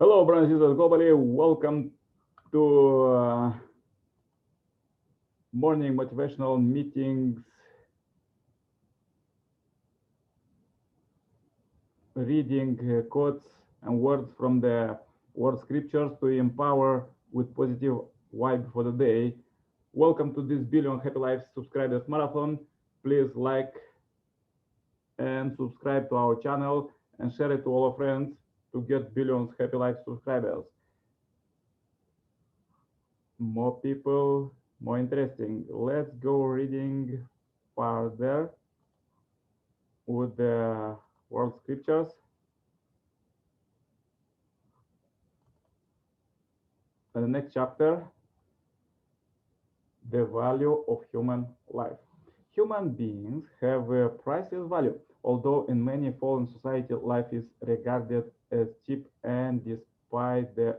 Hello, brothers and sisters globally. Welcome to morning motivational meetings, reading quotes and words from the word scriptures to empower with positive vibe for the day. Welcome to this Billion Happy Lives Subscribers Marathon. Please like and subscribe to our channel and share it to all our friends to get billions Happy Lives subscribers. More people, more interesting. Let's go reading further with the world scriptures. The next chapter, the value of human life. Human beings have a priceless value, although in many fallen society life is regarded as cheap, and despite the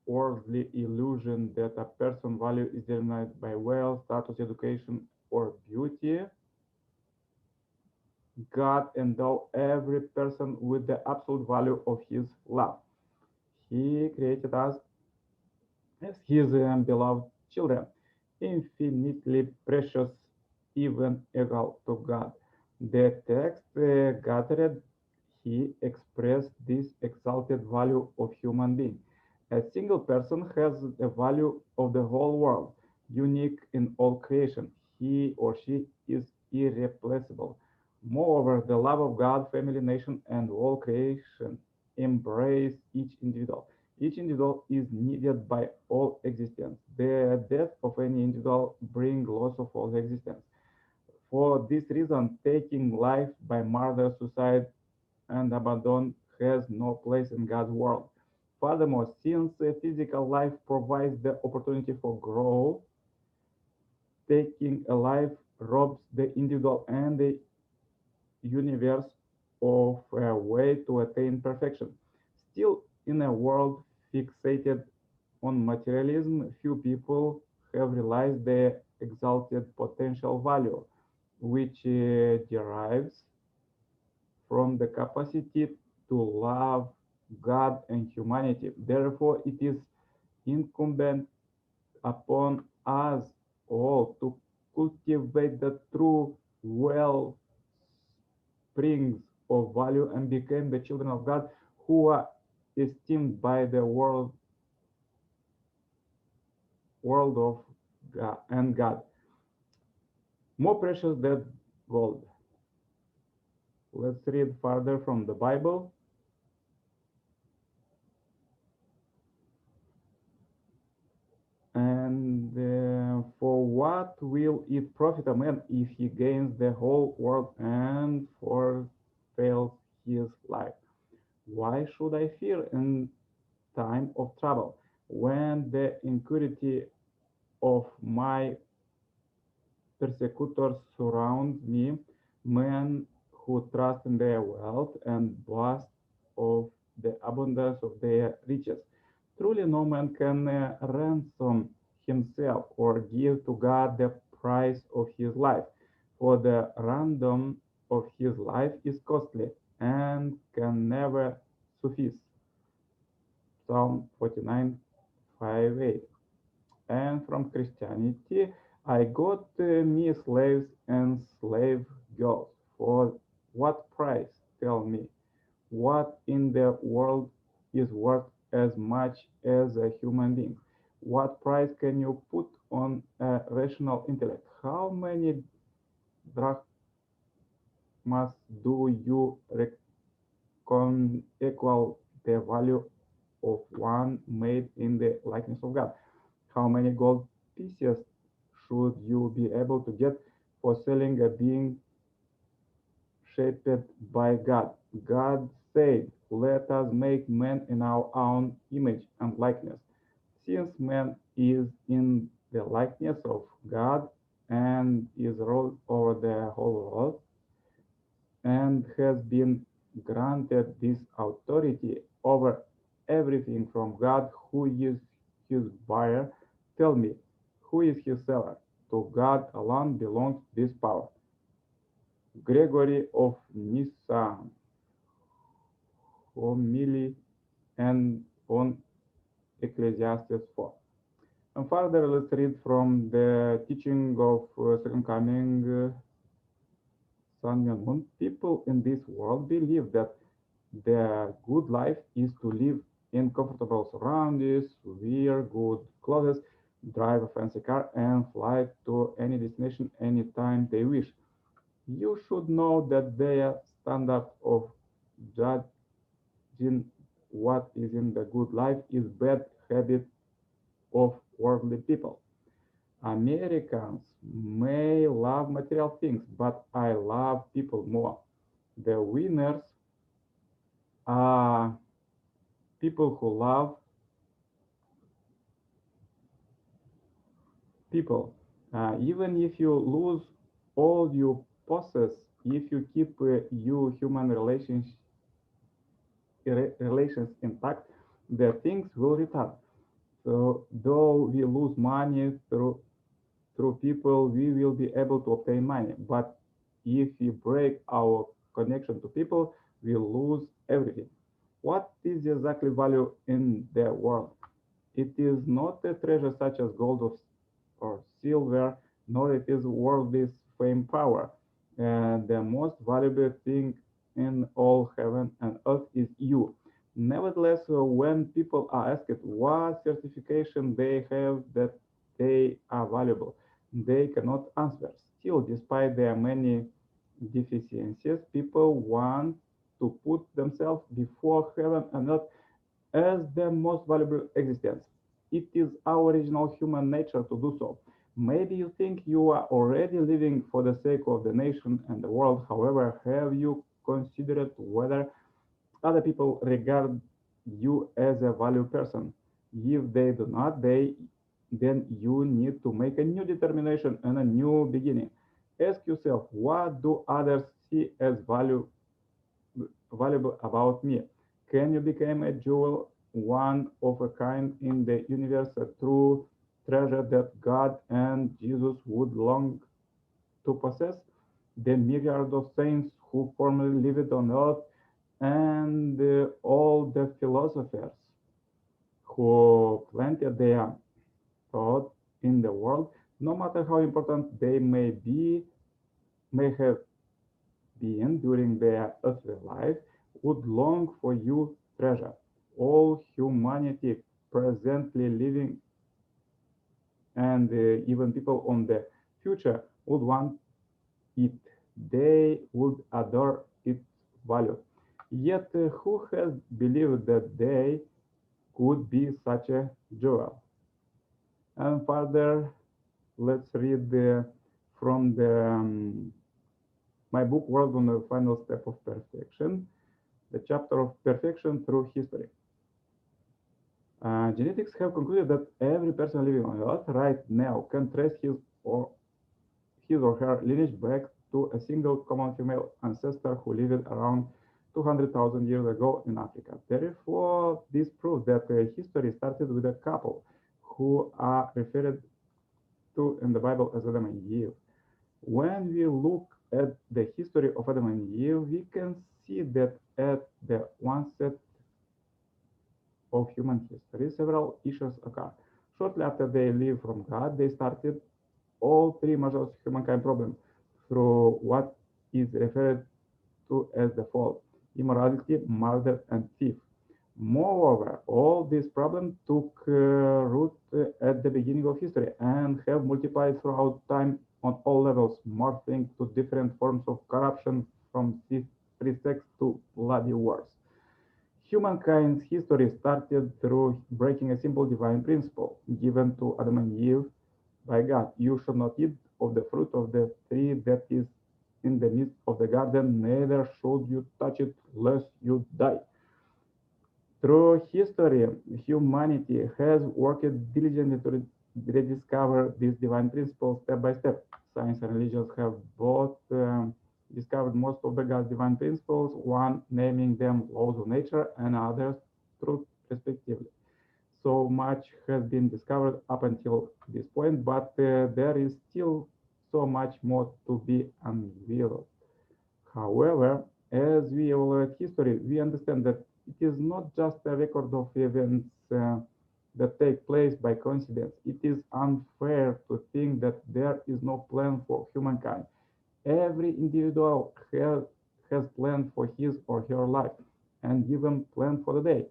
worldly illusion that a person's value is determined by wealth, status, education, or beauty, God endowed every person with the absolute value of his love. He created us as his beloved children, infinitely precious, even equal to God. The text gathered, he expressed this exalted value of human being. A single person has the value of the whole world, unique in all creation. He or she is irreplaceable. Moreover, the love of God, family, nation, and all creation embrace each individual. Each individual is needed by all existence. The death of any individual brings loss of all existence. For this reason, taking life by murder, suicide, and abandon has no place in God's world. Furthermore, since physical life provides the opportunity for growth, taking a life robs the individual and the universe of a way to attain perfection. Still, in a world fixated on materialism, few people have realized their exalted potential value, which derives from the capacity to love God and humanity. Therefore, it is incumbent upon us all to cultivate the true well springs of value and become the children of God who are esteemed by the world of God and God, more precious than gold. Let's read further from the Bible. And for what will it profit a man if he gains the whole world and forfeits his life? Why should I fear in time of trouble when the insecurity of my persecutors surround me, men who trust in their wealth and boast of the abundance of their riches? Truly, no man can ransom himself or give to God the price of his life, for the ransom of his life is costly and can never suffice. Psalm 49, 5, 8. And from Christianity, I got me slaves and slave girls. For what price? Tell me. What in the world is worth as much as a human being? What price can you put on a rational intellect? How many drachmas do you reckon equal the value of one made in the likeness of God? How many gold pieces should you be able to get for selling a being shaped by God? God said, let us make man in our own image and likeness. Since man is in the likeness of God and is ruled over the whole world and has been granted this authority over everything from God, who is his buyer, tell me, who is his seller? To God alone belongs this power. Gregory of Nyssa, homily and on Ecclesiastes 4. And further, let's read from the teaching of Second Coming, Sun Myung Moon. People in this world believe that the good life is to live in comfortable surroundings, wear good clothes, drive a fancy car, and fly to any destination anytime they wish. You should know that their standard of judging what is in the good life is bad habit of worldly people. Americans may love material things, but I love people more. The winners are people who love people. Even if you lose all you possess, if you keep your human relations intact, the things will return. So, though we lose money through people, we will be able to obtain money. But if we break our connection to people, we lose everything. What is exactly value in the world? It is not a treasure such as gold or silver, nor it is worldly fame power. And the most valuable thing in all heaven and earth is you. Nevertheless, when people are asked what certification they have that they are valuable, they cannot answer. Still, despite their many deficiencies, people want to put themselves before heaven and earth as the most valuable existence. It is our original human nature to do so. Maybe you think you are already living for the sake of the nation and the world. However, have you considered whether other people regard you as a valued person? If they do not, then you need to make a new determination and a new beginning. Ask yourself, what do others see as valuable about me? Can you become a jewel, one of a kind in the universe, a true treasure that God and Jesus would long to possess? The myriad of saints who formerly lived on earth and all the philosophers who planted their thought in the world, no matter how important they may have been during their earthly life, would long for you treasure. All humanity presently living and even people on the future would want it. They would adore its value. Yet, who has believed that they could be such a jewel? And further, let's read from my book, World on the Final Step of Perfection, the chapter of perfection through history. Genetics have concluded that every person living on Earth right now can trace his or her lineage back to a single common female ancestor who lived around 200,000 years ago in Africa. Therefore, this proves that history started with a couple who are referred to in the Bible as Adam and Eve. When we look at the history of Adam and Eve, we can see that at the onset of human history, several issues occur. Shortly after they leave from God, they started all three major humankind problems through what is referred to as the fall: immorality, murder, and thief. Moreover, all these problems took root at the beginning of history and have multiplied throughout time on all levels, morphing to different forms of corruption from free sex to bloody wars. Humankind's history started through breaking a simple divine principle given to Adam and Eve by God. You should not eat of the fruit of the tree that is in the midst of the garden, neither should you touch it lest you die. Through history, humanity has worked diligently to rediscover these divine principles step by step. Science and religions have both discovered most of the God's divine principles, one naming them laws of nature and others truth, respectively. So much has been discovered up until this point, but there is still so much more to be unveiled. However, as we evaluate history, we understand that It is not just a record of events that take place by coincidence. It is unfair to think that there is no plan for humankind. Every individual has planned for his or her life and even planned for the day.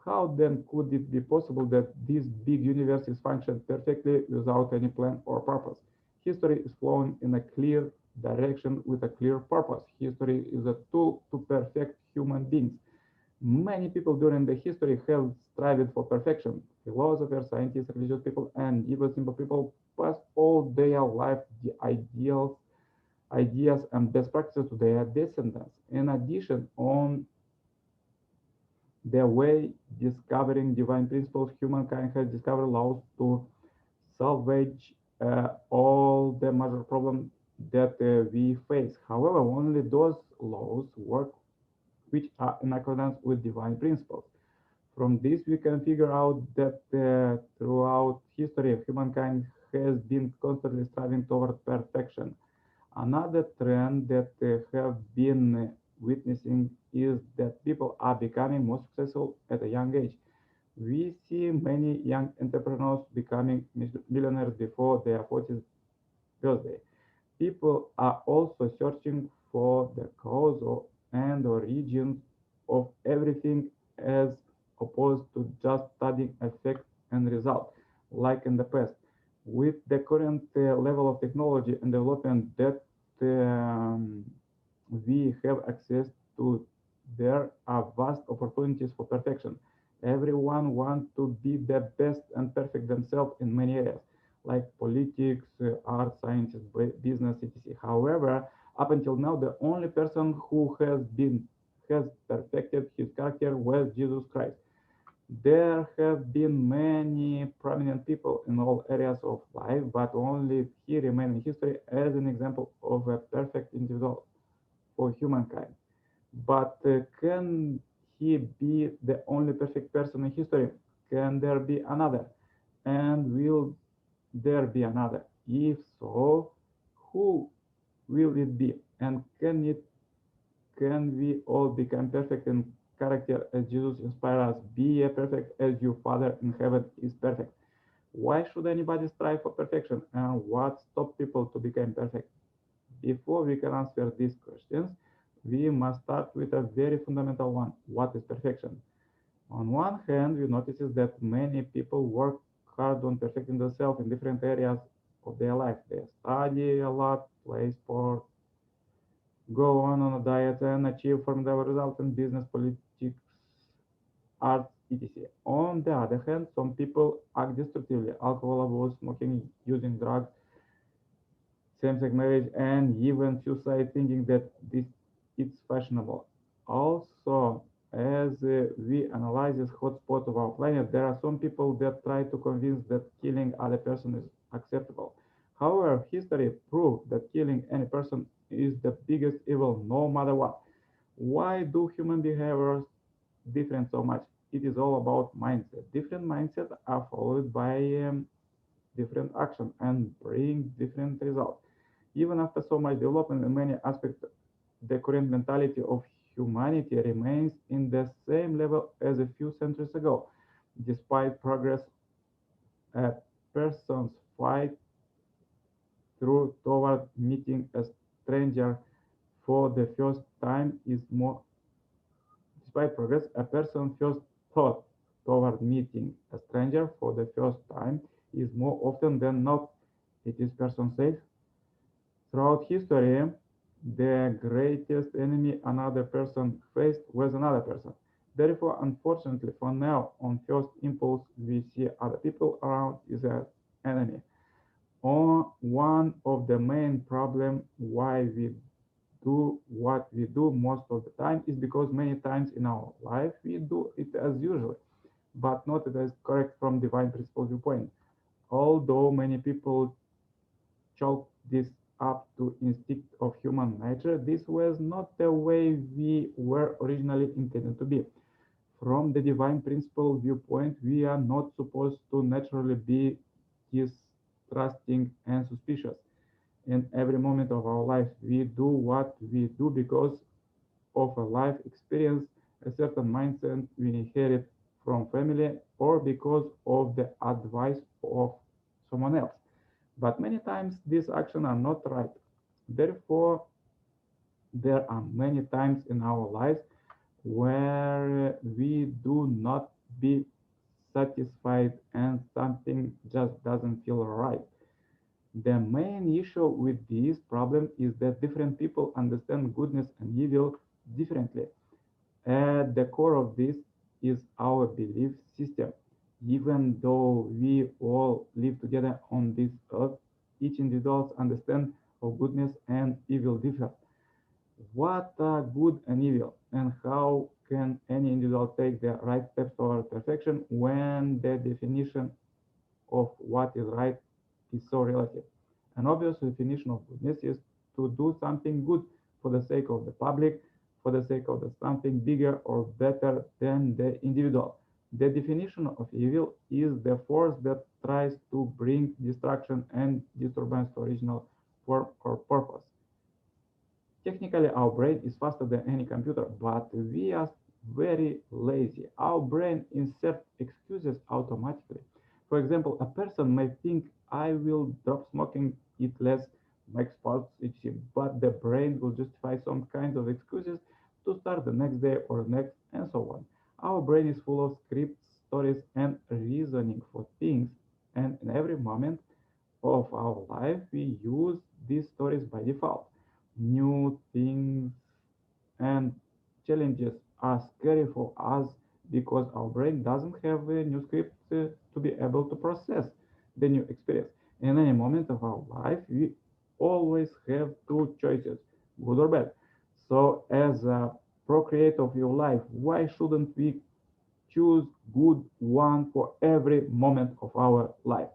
How then could it be possible that this big universe is functioning perfectly without any plan or purpose? History is flowing in a clear direction with a clear purpose. History is a tool to perfect human beings. Many people during the history have strived for perfection. Philosophers, scientists, religious people, and even simple people pass all their life the ideas and best practices to their descendants. In addition, on their way discovering divine principles, humankind has discovered laws to salvage all the major problems that we face. However, only those laws work which are in accordance with divine principles. From this, we can figure out that throughout history, humankind has been constantly striving toward perfection. Another trend that have been witnessing is that people are becoming more successful at a young age. We see many young entrepreneurs becoming millionaires before their 40th birthday. People are also searching for the cause and origins of everything as opposed to just studying effect and result, like in the past. With the current level of technology and development that um, we have access to, there are vast opportunities for perfection. Everyone wants to be the best and perfect themselves in many areas, like politics, art, sciences, business, etc. However, up until now, the only person who has perfected his character was Jesus Christ. There have been many prominent people in all areas of life, but only he remains in history as an example of a perfect individual for humankind. But can he be the only perfect person in history? Can there be another? And will there be another? If so, who will it be? And can we all become perfect in character as Jesus inspired us? Be ye perfect as your Father in heaven is perfect. Why should anybody strive for perfection? And what stops people to become perfect? Before we can answer these questions, we must start with a very fundamental one. What is perfection? On one hand, we notice that many people work hard on perfecting themselves in different areas of their life. They study a lot, play sport, go on a diet, and achieve formidable results in business, politics, arts, etc. On the other hand, some people act destructively, alcohol abuse, smoking, using drugs, same-sex marriage, and even suicide, thinking that this it's fashionable. Also, as we analyze this hotspot of our planet, there are some people that try to convince that killing other person is acceptable. However, history proved that killing any person is the biggest evil, no matter what. Why do human behaviors different so much? It is all about mindset. Different mindsets are followed by different action and bring different results. Even after so much development in many aspects, the current mentality of humanity remains in the same level as a few centuries ago. Despite progress, a person's fight through toward meeting a stranger for the first time is more. Despite progress, a person's first thought toward meeting a stranger for the first time is more often than not, it is person safe. Throughout history, the greatest enemy another person faced was another person. Therefore, unfortunately, for now, on first impulse, we see other people around as an enemy. One of the main problems why we do what we do most of the time is because many times in our life we do it as usual, but not as correct from divine principle viewpoint. Although many people chalk this up to instinct of human nature, this was not the way we were originally intended to be. From the divine principle viewpoint, we are not supposed to naturally be distrusting and suspicious. In every moment of our life, we do what we do because of a life experience a certain mindset we inherit from family, or because of the advice of someone else. But many times these actions are not right. Therefore, there are many times in our lives where we do not be satisfied and something just doesn't feel right. The main issue with this problem is that different people understand goodness and evil differently. At the core of this is our belief system. Even though we all live together on this earth, each individual understands how goodness and evil differ. What are good and evil, and how can any individual take the right steps toward perfection when the definition of what is right is so relative? An obvious definition of goodness is to do something good for the sake of the public, for the sake of the something bigger or better than the individual. The definition of evil is the force that tries to bring destruction and disturbance to original form or purpose. Technically, our brain is faster than any computer, but we are very lazy. Our brain inserts excuses automatically. For example, a person may think, I will drop smoking, eat less, make sports itchy, but the brain will justify some kinds of excuses to start the next day or next, and so on. Our brain is full of scripts, stories, and reasoning for things, and in every moment of our life, we use these stories by default. New things and challenges are scary for us because our brain doesn't have a new script to be able to process the new experience. In any moment of our life, we always have two choices, good or bad. So, as a procreator of your life, why shouldn't we choose good one for every moment of our life?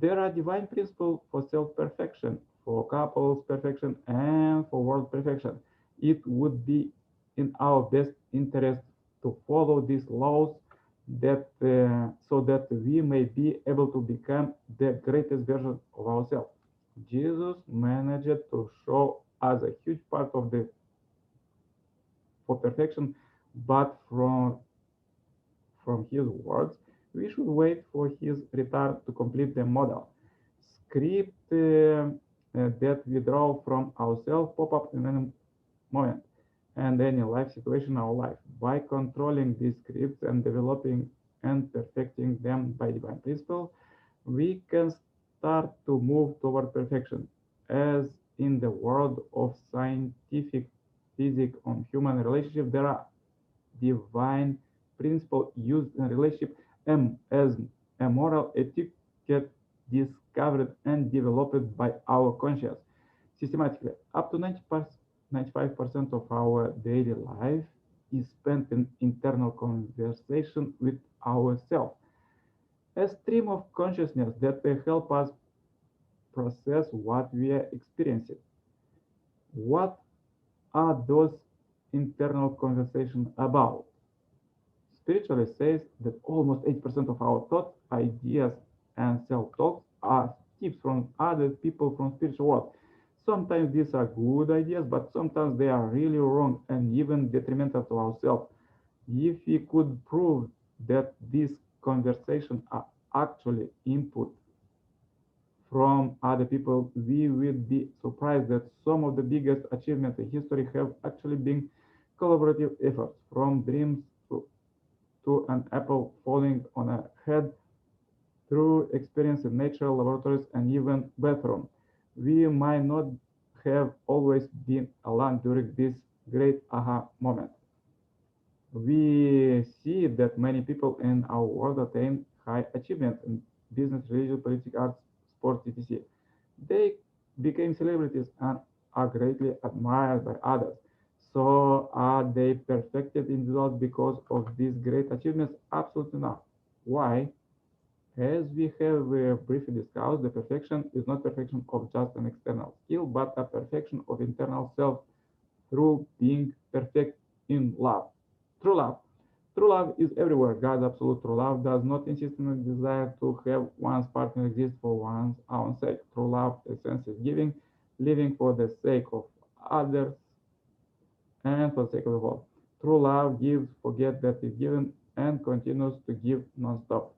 There are divine principles for self-perfection, for couples perfection, and for world perfection. It would be in our best interest to follow these laws that so that we may be able to become the greatest version of ourselves. Jesus managed to show us a huge part of the for perfection, but from his words, we should wait for his return to complete the model. Script that we draw from ourselves pop up in any moment and any life situation in our life. By controlling these scripts and developing and perfecting them by divine principle, we can start to move toward perfection. As in the world of scientific physics on human relationship, there are divine principle used in relationship as a moral etiquette discovered and developed by our conscience systematically. Up to 95% of our daily life is spent in internal conversation with ourselves, a stream of consciousness that help us process what we are experiencing. What are those internal conversations about? Spiritually says that almost 80% of our thoughts, ideas, and self-talks are tips from other people from spiritual world. Sometimes these are good ideas, but sometimes they are really wrong and even detrimental to ourselves. If we could prove that these conversations are actually input from other people, we would be surprised that some of the biggest achievements in history have actually been collaborative efforts, from dreams to an apple falling on a head through experience in natural laboratories and even bathroom. We might not have always been alone during this great aha moment. We see that many people in our world attain high achievements in business, religion, politics, arts, sports, etc. They became celebrities and are greatly admired by others. So are they perfected individuals because of these great achievements? Absolutely not. Why? As we have briefly discussed, the perfection is not perfection of just an external skill, but a perfection of internal self through being perfect in love. True love. True love is everywhere. God's absolute true love does not insist on a desire to have one's partner exist for one's own sake. True love essence is giving, living for the sake of others and for the sake of the whole. True love gives, forget that is given, and continues to give non-stop.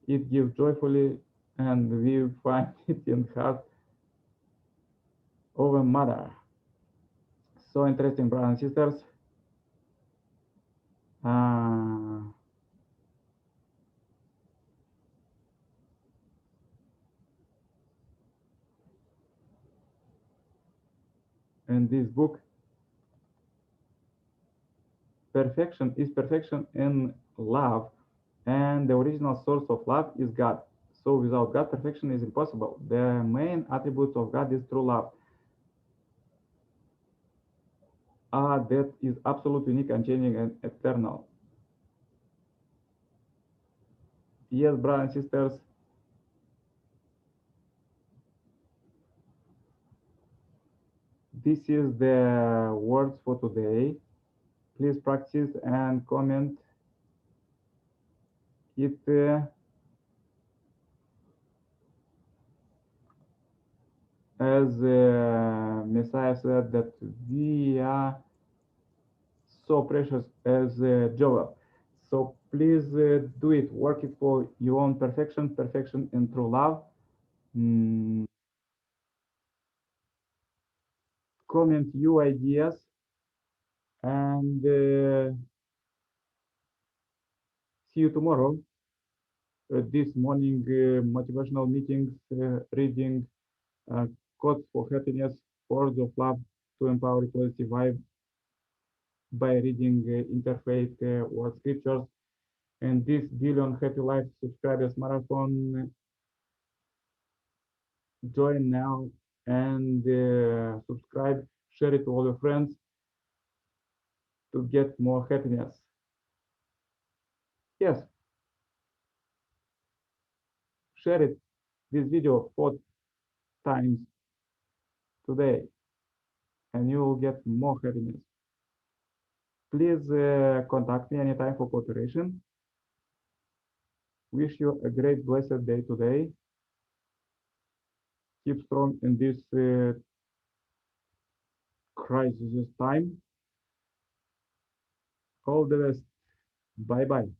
It gives joyfully, and we find it in heart of a mother. So interesting, brothers and sisters. Uh, in this book, perfection is perfection in love, and the original source of love is God. So without God, perfection is impossible. The main attribute of God is true love. That is absolute, unique, unchanging, and eternal. Yes, brothers and sisters, this is the words for today. Please practice and comment it. As Messiah said that we are so precious as Joel. So please do it. Work it for your own perfection, perfection in true love. Mm, comment your ideas and see you tomorrow. This morning motivational meetings, reading uh, quotes for happiness, words of love to empower equality vibe by reading Interfaith or scriptures. And this billion happy life subscribers marathon, join now and subscribe, share it to all your friends to get more happiness. Yes, share it, this video 4 times today and you will get more happiness. Please contact me anytime for cooperation. Wish you a great blessed day today. Keep strong in this crisis time. All the best. Bye bye.